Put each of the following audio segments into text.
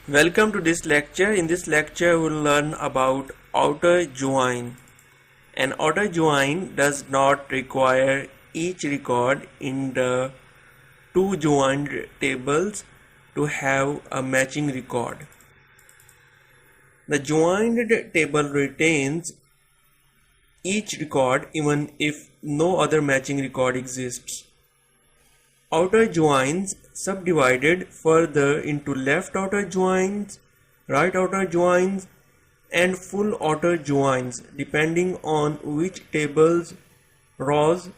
Welcome to this lecture. In this lecture, we'll learn about outer join. An outer join does not require each record in the two joined tables to have a matching record. The joined table retains each record even if no other matching record exists. Outer joins subdivided further into left outer joins, right outer joins, and full outer joins depending on which table's rows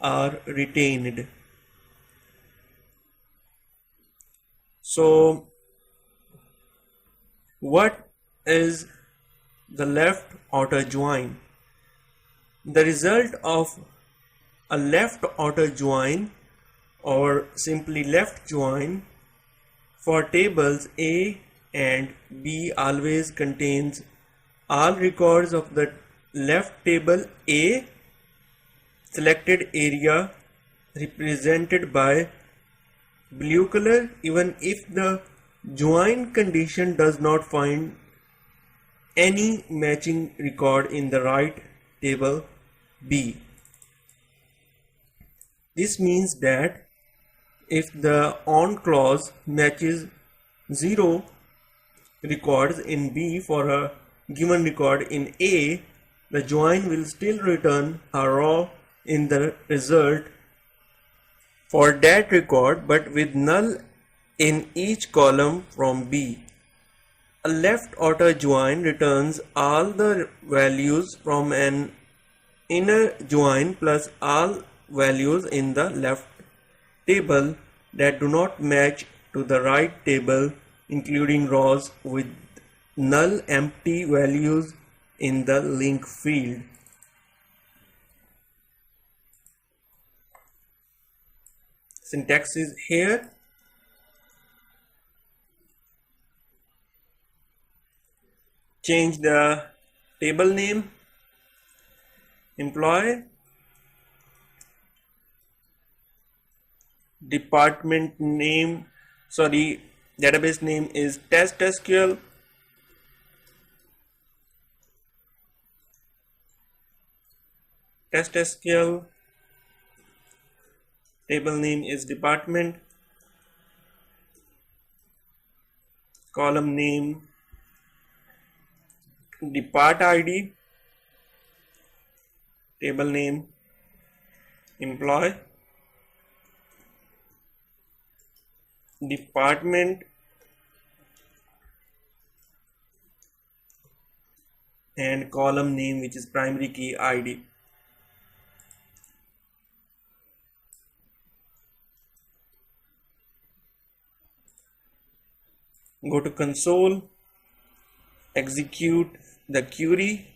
are retained. So, what is the left outer join? The result of a left outer join or simply left join for tables A and B always contains all records of the left table A selected area represented by blue color even if the join condition does not find any matching record in the right table B. This means that if the on clause matches 0 records in B for a given record in A, the join will still return a row in the result for that record but with null in each column from B. A left outer join returns all the values from an inner join plus all values in the left table that do not match to the right table, including rows with null empty values in the link field. Syntax is here. Change the table name, employee, department name, database name is test SQL. Test SQL, table name is department, column name depart ID, table name employee, department and column name which is primary key ID. Go to console, execute the query.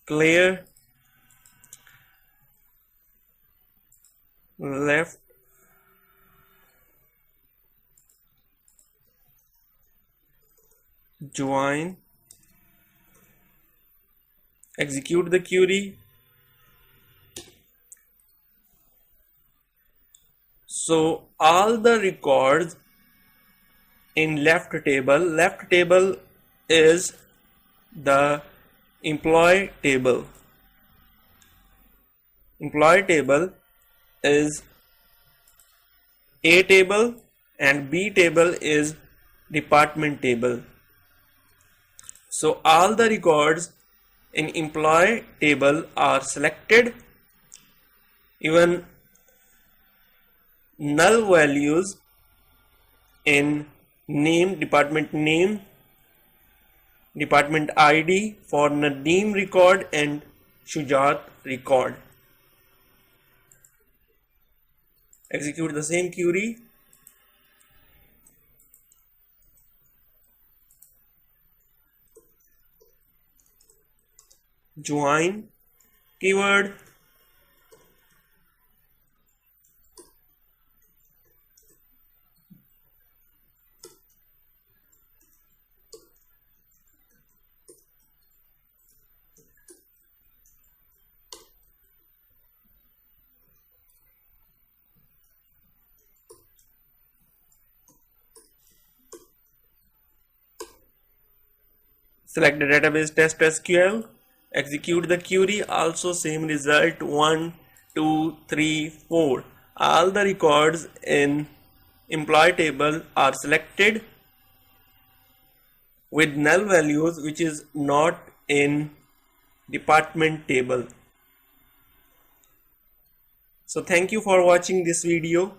Clear left join, execute the query. So all the records in left table is the employee table. Employee table is A table and B table is department table. So all the records in employee table are selected, even null values in name, department ID for Nadeem record and Shujat record. Execute the same query. Join keyword, Select the database test SQL, execute the query, also same result 1, 2, 3, 4. All the records in employee table are selected with null values which is not in department table. So thank you for watching this video.